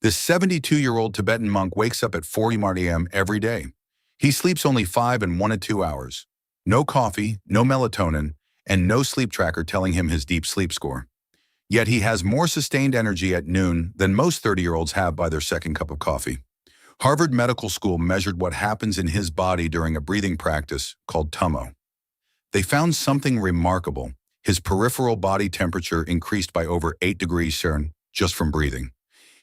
This 72-year-old Tibetan monk wakes up at 4 a.m. every day. He sleeps only 5 and 1 to 2 hours. No coffee, no melatonin, and no sleep tracker telling him his deep sleep score. Yet he has more sustained energy at noon than most 30-year-olds have by their second cup of coffee. Harvard Medical School measured what happens in his body during a breathing practice called Tummo. They found something remarkable. His peripheral body temperature increased by over 8 degrees Celsius just from breathing.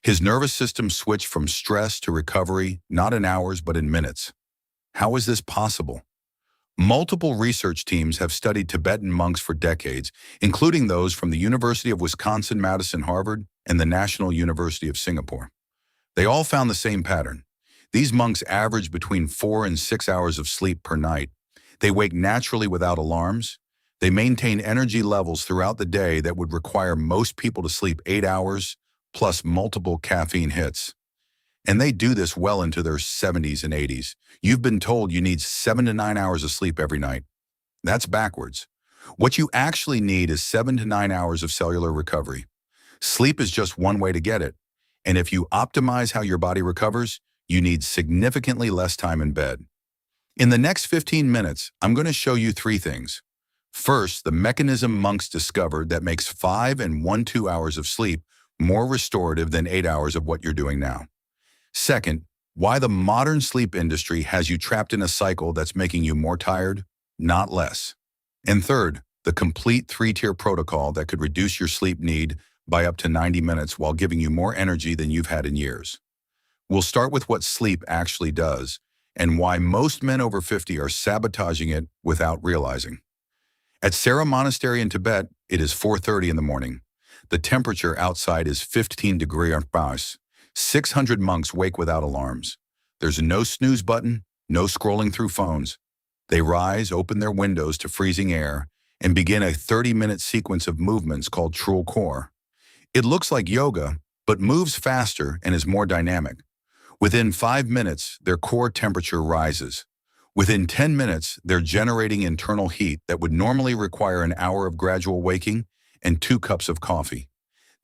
His nervous system switched from stress to recovery, not in hours but in minutes. How is this possible? Multiple research teams have studied Tibetan monks for decades, including those from the University of Wisconsin-Madison Harvard and the National University of Singapore. They all found the same pattern. These monks average between 4 and 6 hours of sleep per night. They wake naturally without alarms. They maintain energy levels throughout the day that would require most people to sleep 8 hours, plus multiple caffeine hits. And they do this well into their 70s and 80s. You've been told you need 7 to 9 hours of sleep every night. That's backwards. What you actually need is 7 to 9 hours of cellular recovery. Sleep is just one way to get it. And if you optimize how your body recovers, you need significantly less time in bed. In the next 15 minutes, I'm going to show you 3 things. First, the mechanism monks discovered that makes 5 and 1-2 hours of sleep more restorative than 8 hours of what you're doing now. Second, why the modern sleep industry has you trapped in a cycle that's making you more tired, not less. And third, the complete 3-tier protocol that could reduce your sleep need by up to 90 minutes while giving you more energy than you've had in years. We'll start with what sleep actually does and why most men over 50 are sabotaging it without realizing. At Sera Monastery in Tibet, it is 4:30 in the morning. The temperature outside is 15 degrees Celsius. 600 monks wake without alarms. There's no snooze button, no scrolling through phones. They rise, open their windows to freezing air, and begin a 30-minute sequence of movements called Trul Core. It looks like yoga, but moves faster and is more dynamic. Within 5 minutes, their core temperature rises. Within 10 minutes, they're generating internal heat that would normally require an hour of gradual waking and 2 cups of coffee.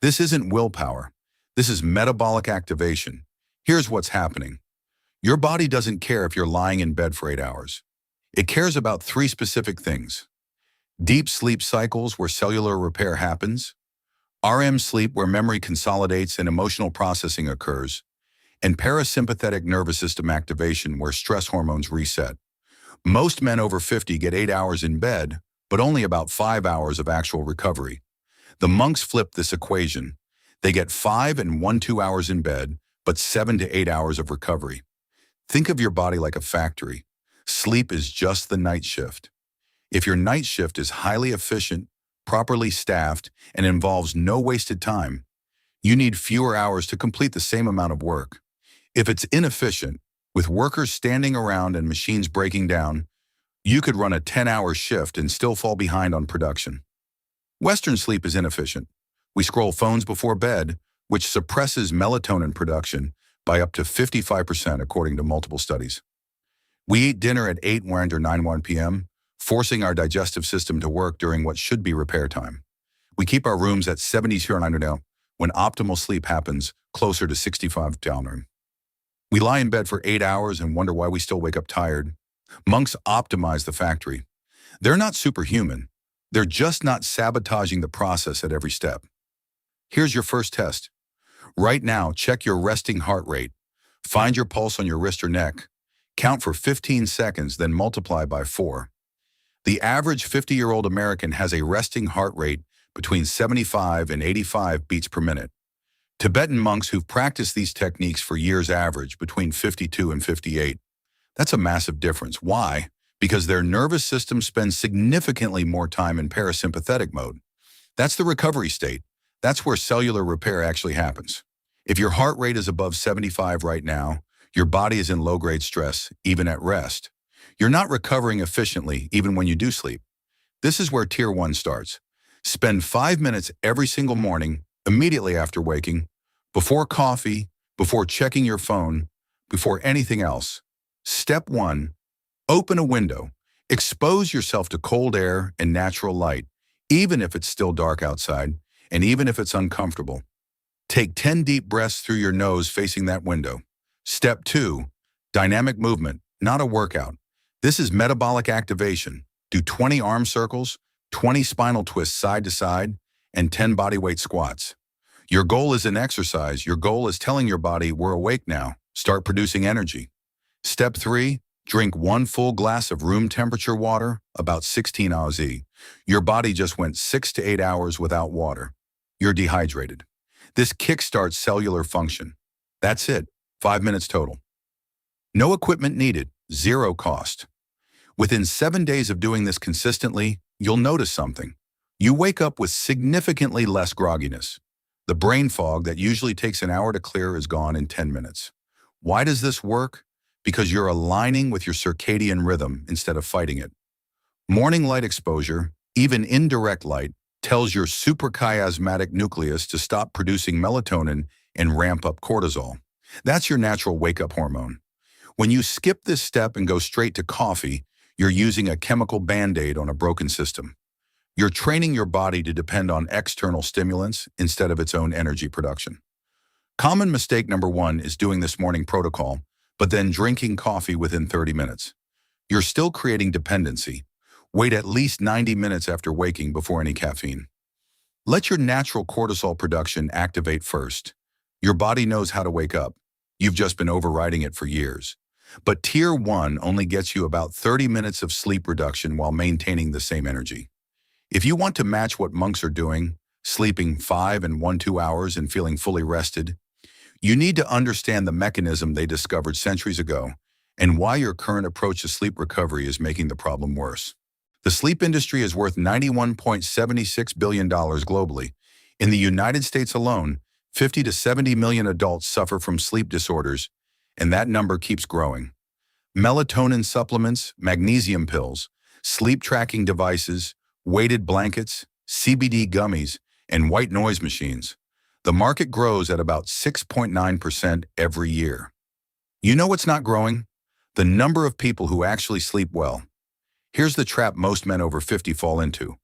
This isn't willpower. This is metabolic activation. Here's what's happening. Your body doesn't care if you're lying in bed for 8 hours. It cares about 3 specific things. Deep sleep cycles where cellular repair happens, REM sleep where memory consolidates and emotional processing occurs, and parasympathetic nervous system activation where stress hormones reset. Most men over 50 get 8 hours in bed, but only about 5 hours of actual recovery. The monks flip this equation. They get 5 and 1-2 hours in bed, but 7 to 8 hours of recovery. Think of your body like a factory. Sleep is just the night shift. If your night shift is highly efficient, properly staffed, and involves no wasted time, you need fewer hours to complete the same amount of work. If it's inefficient, with workers standing around and machines breaking down, you could run a 10-hour shift and still fall behind on production. Western sleep is inefficient. We scroll phones before bed, which suppresses melatonin production by up to 55% according to multiple studies. We eat dinner at 8 or 9 p.m., forcing our digestive system to work during what should be repair time. We keep our rooms at 70 Fahrenheit when optimal sleep happens closer to 65 Fahrenheit. We lie in bed for 8 hours and wonder why we still wake up tired. Monks optimize the factory. They're not superhuman. They're just not sabotaging the process at every step. Here's your first test. Right now, check your resting heart rate. Find your pulse on your wrist or neck. Count for 15 seconds, then multiply by 4. The average 50-year-old American has a resting heart rate between 75 and 85 beats per minute. Tibetan monks who've practiced these techniques for years average between 52 and 58. That's a massive difference. Why? Because their nervous system spends significantly more time in parasympathetic mode. That's the recovery state. That's where cellular repair actually happens. If your heart rate is above 75 right now, your body is in low-grade stress, even at rest. You're not recovering efficiently, even when you do sleep. This is where Tier 1 starts. Spend 5 minutes every single morning, immediately after waking, before coffee, before checking your phone, before anything else. Step 1, open a window. Expose yourself to cold air and natural light, even if it's still dark outside, and even if it's uncomfortable. Take 10 deep breaths through your nose facing that window. Step 2, dynamic movement, not a workout. This is metabolic activation. Do 20 arm circles, 20 spinal twists side to side, and 10 bodyweight squats. Your goal isn't exercise. Your goal is telling your body, we're awake now. Start producing energy. Step 3, drink 1 full glass of room temperature water, about 16 oz. Your body just went 6 to 8 hours without water. You're dehydrated. This kickstarts cellular function. That's it, 5 minutes total. No equipment needed, zero cost. Within 7 days of doing this consistently, you'll notice something. You wake up with significantly less grogginess. The brain fog that usually takes an hour to clear is gone in 10 minutes. Why does this work? Because you're aligning with your circadian rhythm instead of fighting it. Morning light exposure, even indirect light, tells your suprachiasmatic nucleus to stop producing melatonin and ramp up cortisol. That's your natural wake-up hormone. When you skip this step and go straight to coffee, you're using a chemical band-aid on a broken system. You're training your body to depend on external stimulants instead of its own energy production. Common mistake number 1 is doing this morning protocol, but then drinking coffee within 30 minutes. You're still creating dependency. Wait at least 90 minutes after waking before any caffeine. Let your natural cortisol production activate first. Your body knows how to wake up. You've just been overriding it for years. But Tier 1 only gets you about 30 minutes of sleep reduction while maintaining the same energy. If you want to match what monks are doing, sleeping 5 and 1-2 hours and feeling fully rested, you need to understand the mechanism they discovered centuries ago and why your current approach to sleep recovery is making the problem worse. The sleep industry is worth $91.76 billion globally. In the United States alone, 50 to 70 million adults suffer from sleep disorders, and that number keeps growing. Melatonin supplements, magnesium pills, sleep tracking devices, weighted blankets, CBD gummies, and white noise machines. The market grows at about 6.9% every year. You know what's not growing? The number of people who actually sleep well. Here's the trap most men over 50 fall into.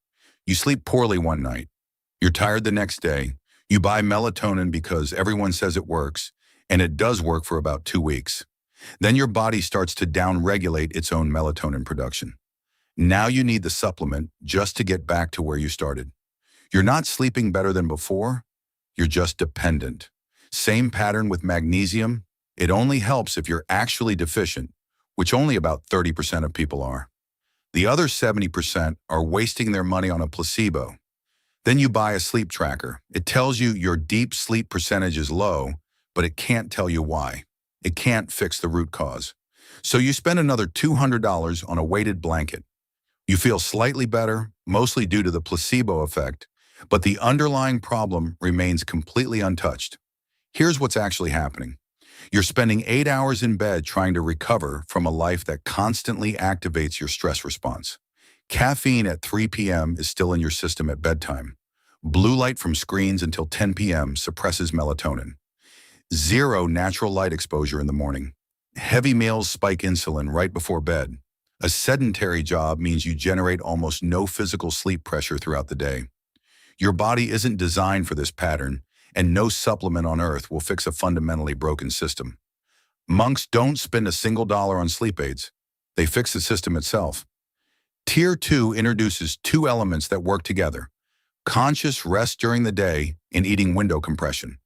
You sleep poorly one night. You're tired the next day. You buy melatonin because everyone says it works, and it does work for about 2 weeks. Then your body starts to downregulate its own melatonin production. Now you need the supplement just to get back to where you started. You're not sleeping better than before. You're just dependent. Same pattern with magnesium. It only helps if you're actually deficient, which only about 30% of people are. The other 70% are wasting their money on a placebo. Then you buy a sleep tracker. It tells you your deep sleep percentage is low, but it can't tell you why. It can't fix the root cause. So you spend another $200 on a weighted blanket. You feel slightly better, mostly due to the placebo effect, but the underlying problem remains completely untouched. Here's what's actually happening. You're spending 8 hours in bed trying to recover from a life that constantly activates your stress response. Caffeine at 3 p.m. is still in your system at bedtime. Blue light from screens until 10 p.m. suppresses melatonin. Zero natural light exposure in the morning. Heavy meals spike insulin right before bed. A sedentary job means you generate almost no physical sleep pressure throughout the day. Your body isn't designed for this pattern, and no supplement on earth will fix a fundamentally broken system. Monks don't spend a single dollar on sleep aids. They fix the system itself. Tier 2 introduces 2 elements that work together: conscious rest during the day and eating window compression.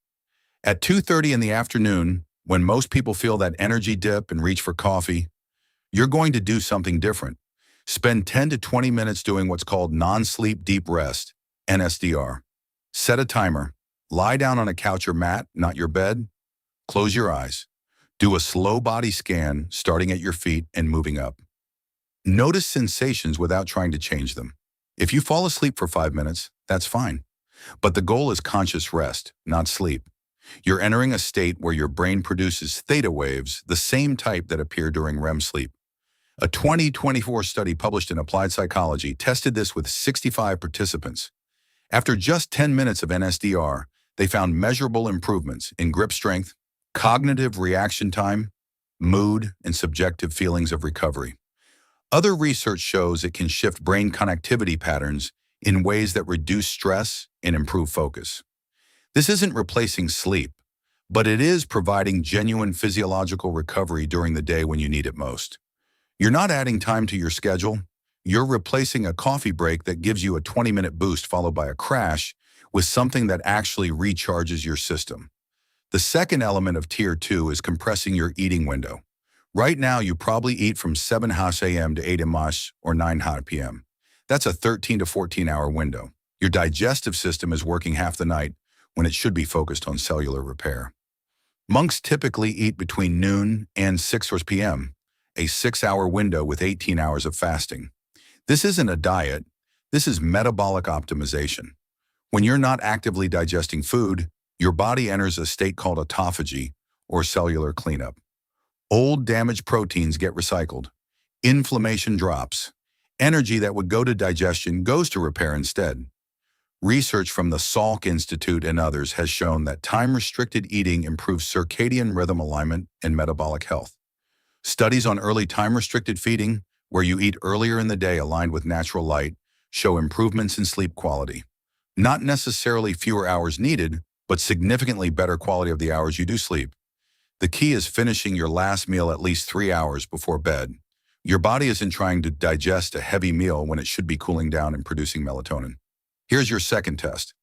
At 2:30 in the afternoon, when most people feel that energy dip and reach for coffee, you're going to do something different. Spend 10 to 20 minutes doing what's called non-sleep deep rest, NSDR. Set a timer. Lie down on a couch or mat, not your bed. Close your eyes. Do a slow body scan, starting at your feet and moving up. Notice sensations without trying to change them. If you fall asleep for 5 minutes, that's fine. But the goal is conscious rest, not sleep. You're entering a state where your brain produces theta waves, the same type that appear during REM sleep. A 2024 study published in Applied Psychology tested this with 65 participants. After just 10 minutes of NSDR, they found measurable improvements in grip strength, cognitive reaction time, mood, and subjective feelings of recovery. Other research shows it can shift brain connectivity patterns in ways that reduce stress and improve focus. This isn't replacing sleep, but it is providing genuine physiological recovery during the day when you need it most. You're not adding time to your schedule. You're replacing a coffee break that gives you a 20-minute boost followed by a crash with something that actually recharges your system. The second element of Tier 2 is compressing your eating window. Right now, you probably eat from 7 a.m. to 8 m or 9 p.m. That's a 13 to 14-hour window. Your digestive system is working half the night when it should be focused on cellular repair. Monks typically eat between noon and 6 p.m., a 6-hour window with 18 hours of fasting. This isn't a diet, this is metabolic optimization. When you're not actively digesting food, your body enters a state called autophagy, or cellular cleanup. Old damaged proteins get recycled. Inflammation drops. Energy that would go to digestion goes to repair instead. Research from the Salk Institute and others has shown that time-restricted eating improves circadian rhythm alignment and metabolic health. Studies on early time-restricted feeding, where you eat earlier in the day aligned with natural light, show improvements in sleep quality. Not necessarily fewer hours needed, but significantly better quality of the hours you do sleep. The key is finishing your last meal at least 3 hours before bed. Your body isn't trying to digest a heavy meal when it should be cooling down and producing melatonin. Here's your second test.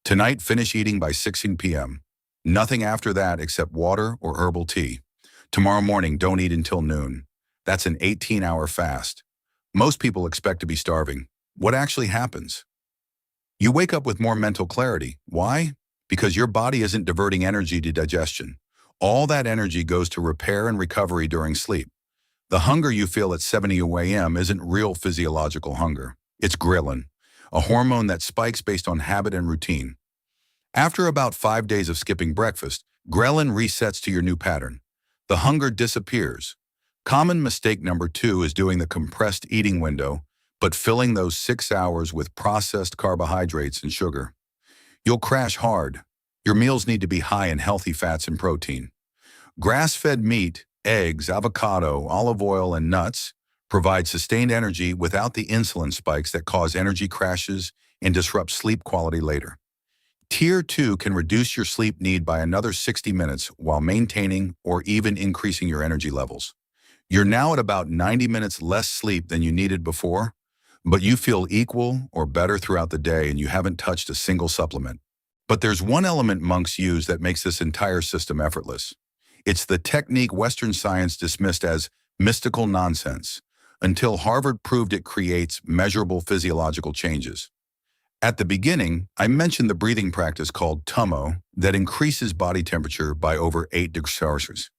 Tonight, finish eating by 16 p.m. Nothing after that except water or herbal tea. Tomorrow morning, don't eat until noon. That's an 18-hour fast. Most people expect to be starving. What actually happens? You wake up with more mental clarity. Why? Because your body isn't diverting energy to digestion. All that energy goes to repair and recovery during sleep. The hunger you feel at 7 a.m. isn't real physiological hunger. It's ghrelin, a hormone that spikes based on habit and routine. After about 5 days of skipping breakfast, ghrelin resets to your new pattern. The hunger disappears. Common mistake number 2 is doing the compressed eating window, but filling those 6 hours with processed carbohydrates and sugar. You'll crash hard. Your meals need to be high in healthy fats and protein. Grass-fed meat, eggs, avocado, olive oil, and nuts provide sustained energy without the insulin spikes that cause energy crashes and disrupt sleep quality later. Tier 2 can reduce your sleep need by another 60 minutes while maintaining or even increasing your energy levels. You're now at about 90 minutes less sleep than you needed before, but you feel equal or better throughout the day and you haven't touched a single supplement. But there's one element monks use that makes this entire system effortless. It's the technique Western science dismissed as mystical nonsense, until Harvard proved it creates measurable physiological changes. At the beginning, I mentioned the breathing practice called Tummo that increases body temperature by over 8 degrees Celsius.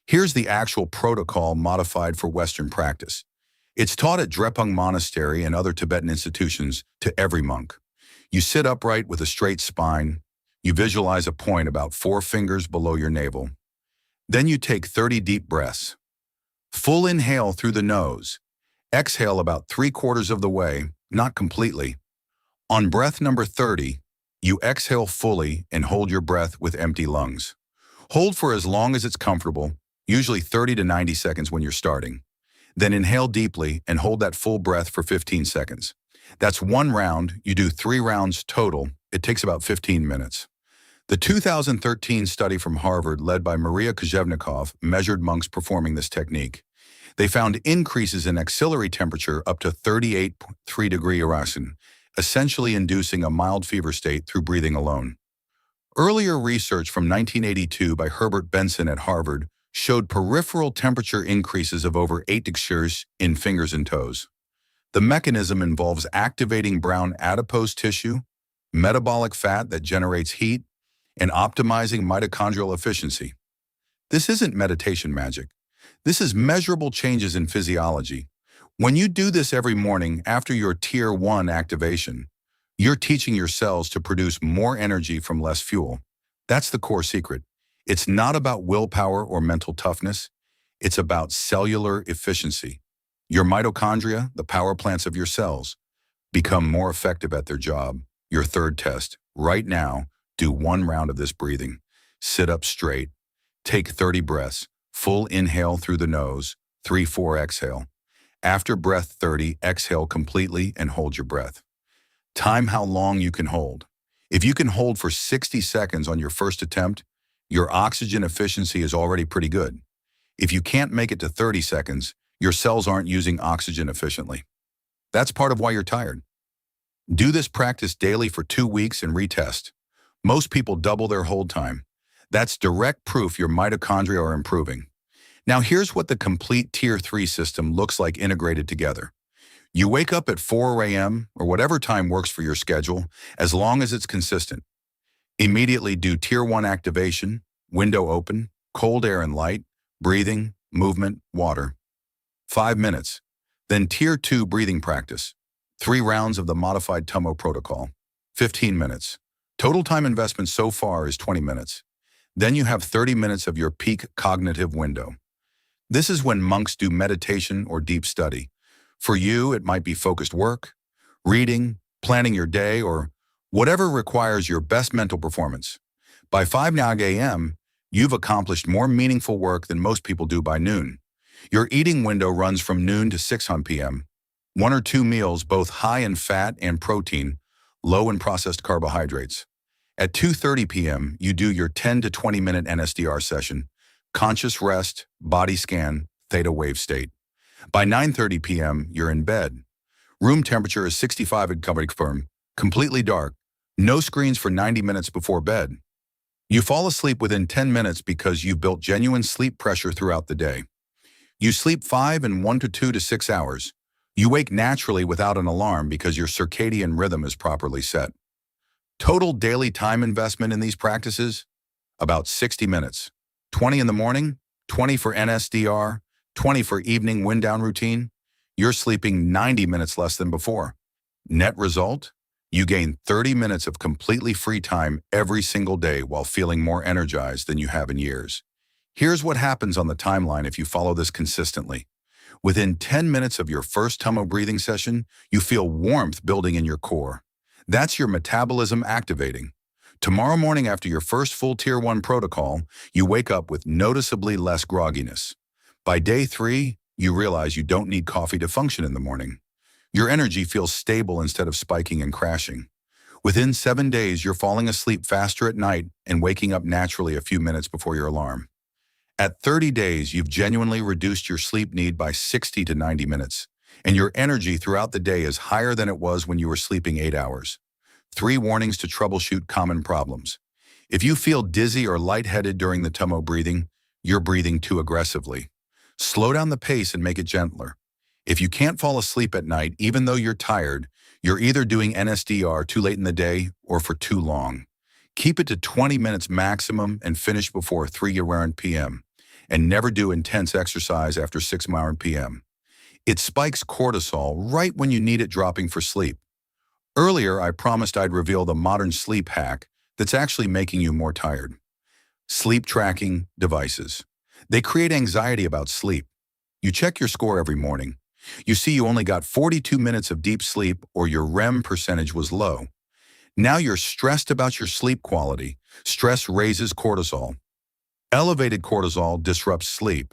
Here's the actual protocol modified for Western practice. It's taught at Drepung Monastery and other Tibetan institutions to every monk. You sit upright with a straight spine. You visualize a point about 4 fingers below your navel. Then you take 30 deep breaths. Full inhale through the nose. Exhale about 3/4 of the way, not completely. On breath number 30, you exhale fully and hold your breath with empty lungs. Hold for as long as it's comfortable, usually 30 to 90 seconds when you're starting. Then inhale deeply and hold that full breath for 15 seconds. That's 1 round. You do 3 rounds total. It takes about 15 minutes. The 2013 study from Harvard, led by Maria Kozhevnikov, measured monks performing this technique. They found increases in axillary temperature up to 38.3 degrees Celsius, essentially inducing a mild fever state through breathing alone. Earlier research from 1982 by Herbert Benson at Harvard showed peripheral temperature increases of over 8 degrees Celsius in fingers and toes. The mechanism involves activating brown adipose tissue, metabolic fat that generates heat, and optimizing mitochondrial efficiency. This isn't meditation magic. This is measurable changes in physiology. When you do this every morning after your Tier 1 activation, you're teaching your cells to produce more energy from less fuel. That's the core secret. It's not about willpower or mental toughness. It's about cellular efficiency. Your mitochondria, the power plants of your cells, become more effective at their job. Your third test, right now, do 1 round of this breathing. Sit up straight. Take 30 breaths. Full inhale through the nose. 3-4 exhale. After breath 30, exhale completely and hold your breath. Time how long you can hold. If you can hold for 60 seconds on your first attempt, your oxygen efficiency is already pretty good. If you can't make it to 30 seconds, your cells aren't using oxygen efficiently. That's part of why you're tired. Do this practice daily for 2 weeks and retest. Most people double their hold time. That's direct proof your mitochondria are improving. Now here's what the complete Tier 3 system looks like integrated together. You wake up at 4 a.m. or whatever time works for your schedule, as long as it's consistent. Immediately do Tier 1 activation, window open, cold air and light, breathing, movement, water. 5 minutes. Then Tier 2 breathing practice. 3 rounds of the modified Tummo protocol. 15 minutes. Total time investment so far is 20 minutes. Then you have 30 minutes of your peak cognitive window. This is when monks do meditation or deep study. For you, it might be focused work, reading, planning your day, or whatever requires your best mental performance. By 5 a.m., you've accomplished more meaningful work than most people do by noon. Your eating window runs from noon to 6 p.m. 1 or 2 meals, both high in fat and protein, low in processed carbohydrates. At 2:30 p.m., you do your 10 to 20 minute NSDR session, conscious rest, body scan, theta wave state. By 9:30 p.m., you're in bed. Room temperature is 65 at confirm, completely dark, no screens for 90 minutes before bed. You fall asleep within 10 minutes because you've built genuine sleep pressure throughout the day. You sleep 5 and 1 to 2 to 6 hours. You wake naturally without an alarm because your circadian rhythm is properly set. Total daily time investment in these practices? About 60 minutes. 20 in the morning, 20 for NSDR, 20 for evening wind-down routine. You're sleeping 90 minutes less than before. Net result? You gain 30 minutes of completely free time every single day while feeling more energized than you have in years. Here's what happens on the timeline if you follow this consistently. Within 10 minutes of your first Tummo breathing session, you feel warmth building in your core. That's your metabolism activating. Tomorrow morning after your first full Tier 1 protocol, you wake up with noticeably less grogginess. By day 3, you realize you don't need coffee to function in the morning. Your energy feels stable instead of spiking and crashing. Within 7 days, you're falling asleep faster at night and waking up naturally a few minutes before your alarm. At 30 days, you've genuinely reduced your sleep need by 60 to 90 minutes, and your energy throughout the day is higher than it was when you were sleeping 8 hours. 3 warnings to troubleshoot common problems. If you feel dizzy or lightheaded during the Tummo breathing, you're breathing too aggressively. Slow down the pace and make it gentler. If you can't fall asleep at night, even though you're tired, you're either doing NSDR too late in the day or for too long. Keep it to 20 minutes maximum and finish before 3 p.m. And never do intense exercise after 6 p.m. It spikes cortisol right when you need it dropping for sleep. Earlier, I promised I'd reveal the modern sleep hack that's actually making you more tired. Sleep tracking devices. They create anxiety about sleep. You check your score every morning. You see you only got 42 minutes of deep sleep or your REM percentage was low. Now you're stressed about your sleep quality. Stress raises cortisol. Elevated cortisol disrupts sleep.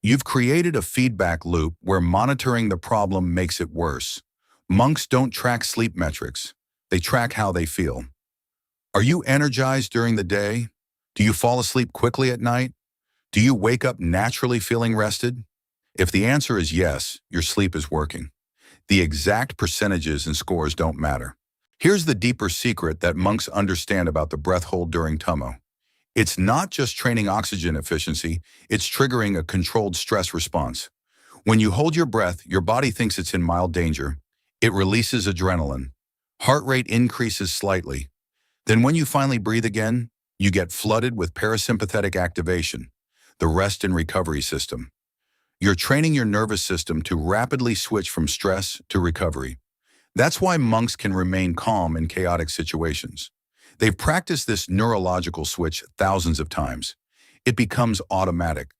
You've created a feedback loop where monitoring the problem makes it worse. Monks don't track sleep metrics. They track how they feel. Are you energized during the day? Do you fall asleep quickly at night? Do you wake up naturally feeling rested? If the answer is yes, your sleep is working. The exact percentages and scores don't matter. Here's the deeper secret that monks understand about the breath hold during Tummo. It's not just training oxygen efficiency, it's triggering a controlled stress response. When you hold your breath, your body thinks it's in mild danger. It releases adrenaline. Heart rate increases slightly. Then when you finally breathe again, you get flooded with parasympathetic activation, the rest and recovery system. You're training your nervous system to rapidly switch from stress to recovery. That's why monks can remain calm in chaotic situations. They've practiced this neurological switch thousands of times. It becomes automatic.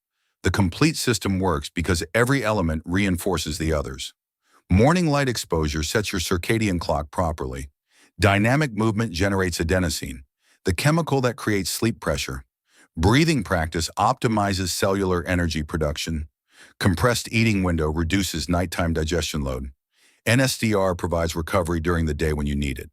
The complete system works because every element reinforces the others. Morning light exposure sets your circadian clock properly. Dynamic movement generates adenosine, the chemical that creates sleep pressure. Breathing practice optimizes cellular energy production. Compressed eating window reduces nighttime digestion load. NSDR provides recovery during the day when you need it.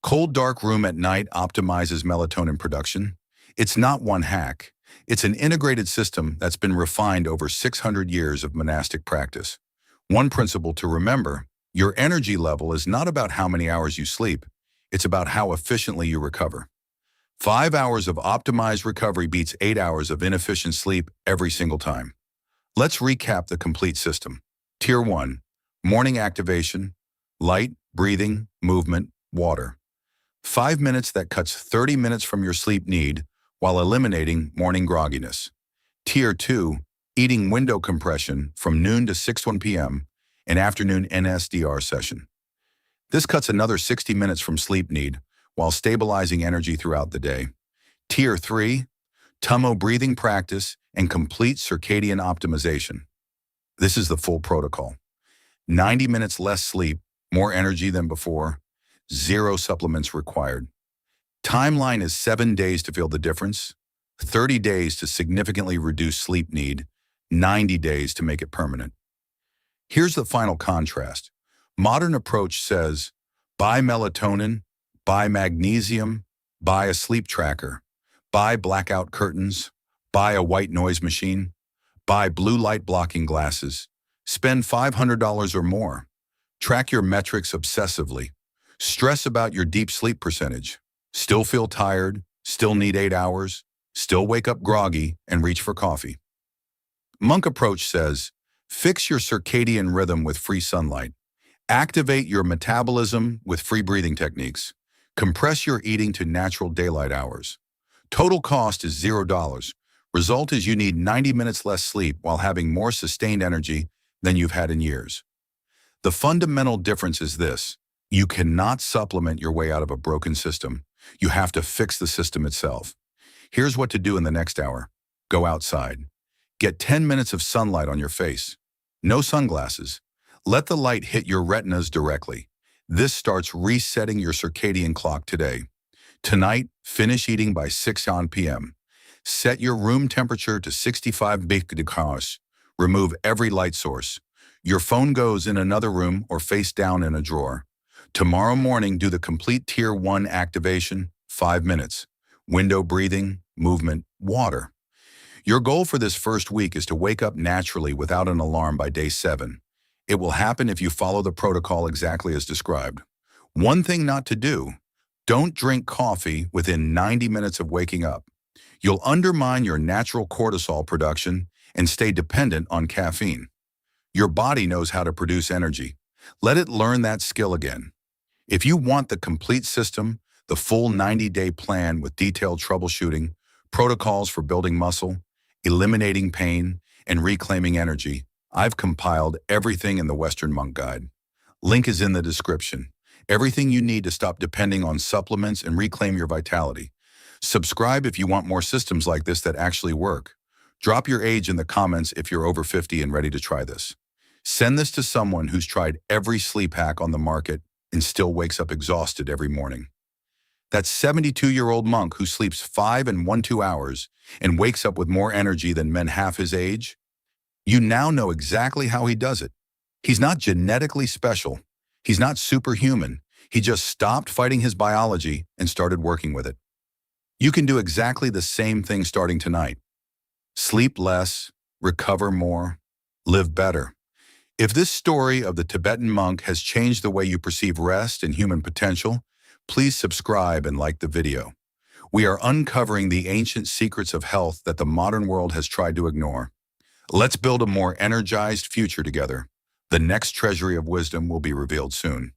Cold, dark room at night optimizes melatonin production. It's not one hack. It's an integrated system that's been refined over 600 years of monastic practice. One principle to remember: your energy level is not about how many hours you sleep. It's about how efficiently you recover. 5 hours of optimized recovery beats 8 hours of inefficient sleep every single time. Let's recap the complete system. Tier 1, morning activation, light, breathing, movement, water. 5 minutes that cuts 30 minutes from your sleep need while eliminating morning grogginess. Tier 2, eating window compression from noon to 6:01 p.m., an afternoon NSDR session. This cuts another 60 minutes from sleep need while stabilizing energy throughout the day. Tier 3, Tummo breathing practice and complete circadian optimization. This is the full protocol. 90 minutes less sleep, more energy than before, 0 supplements required. Timeline is 7 days to feel the difference, 30 days to significantly reduce sleep need, 90 days to make it permanent. Here's the final contrast. Modern approach says, buy melatonin, buy magnesium, buy a sleep tracker, buy blackout curtains, buy a white noise machine, buy blue light blocking glasses, spend $500 or more, track your metrics obsessively, stress about your deep sleep percentage, still feel tired, still need 8 hours, still wake up groggy and reach for coffee. Monk approach says, fix your circadian rhythm with free sunlight, activate your metabolism with free breathing techniques, compress your eating to natural daylight hours. Total cost is $0. Result is you need 90 minutes less sleep while having more sustained energy than you've had in years. The fundamental difference is this: you cannot supplement your way out of a broken system. You have to fix the system itself. Here's what to do in the next hour. Go outside. Get 10 minutes of sunlight on your face. No sunglasses. Let the light hit your retinas directly. This starts resetting your circadian clock today. Tonight, finish eating by 6 p.m. Set your room temperature to 65 degrees. Remove every light source. Your phone goes in another room or face down in a drawer. Tomorrow morning, do the complete Tier 1 activation, 5 minutes. Window breathing, movement, water. Your goal for this first week is to wake up naturally without an alarm by day 7. It will happen if you follow the protocol exactly as described. One thing not to do: don't drink coffee within 90 minutes of waking up. You'll undermine your natural cortisol production and stay dependent on caffeine. Your body knows how to produce energy. Let it learn that skill again. If you want the complete system, the full 90-day plan with detailed troubleshooting, protocols for building muscle, eliminating pain, and reclaiming energy, I've compiled everything in the Western Monk Guide. Link is in the description. Everything you need to stop depending on supplements and reclaim your vitality. Subscribe if you want more systems like this that actually work. Drop your age in the comments if you're over 50 and ready to try this. Send this to someone who's tried every sleep hack on the market and still wakes up exhausted every morning. That 72-year-old monk who sleeps 5 and 1/2 hours and wakes up with more energy than men half his age? You now know exactly how he does it. He's not genetically special. He's not superhuman. He just stopped fighting his biology and started working with it. You can do exactly the same thing starting tonight. Sleep less, recover more, live better. If this story of the Tibetan monk has changed the way you perceive rest and human potential, please subscribe and like the video. We are uncovering the ancient secrets of health that the modern world has tried to ignore. Let's build a more energized future together. The next treasury of wisdom will be revealed soon.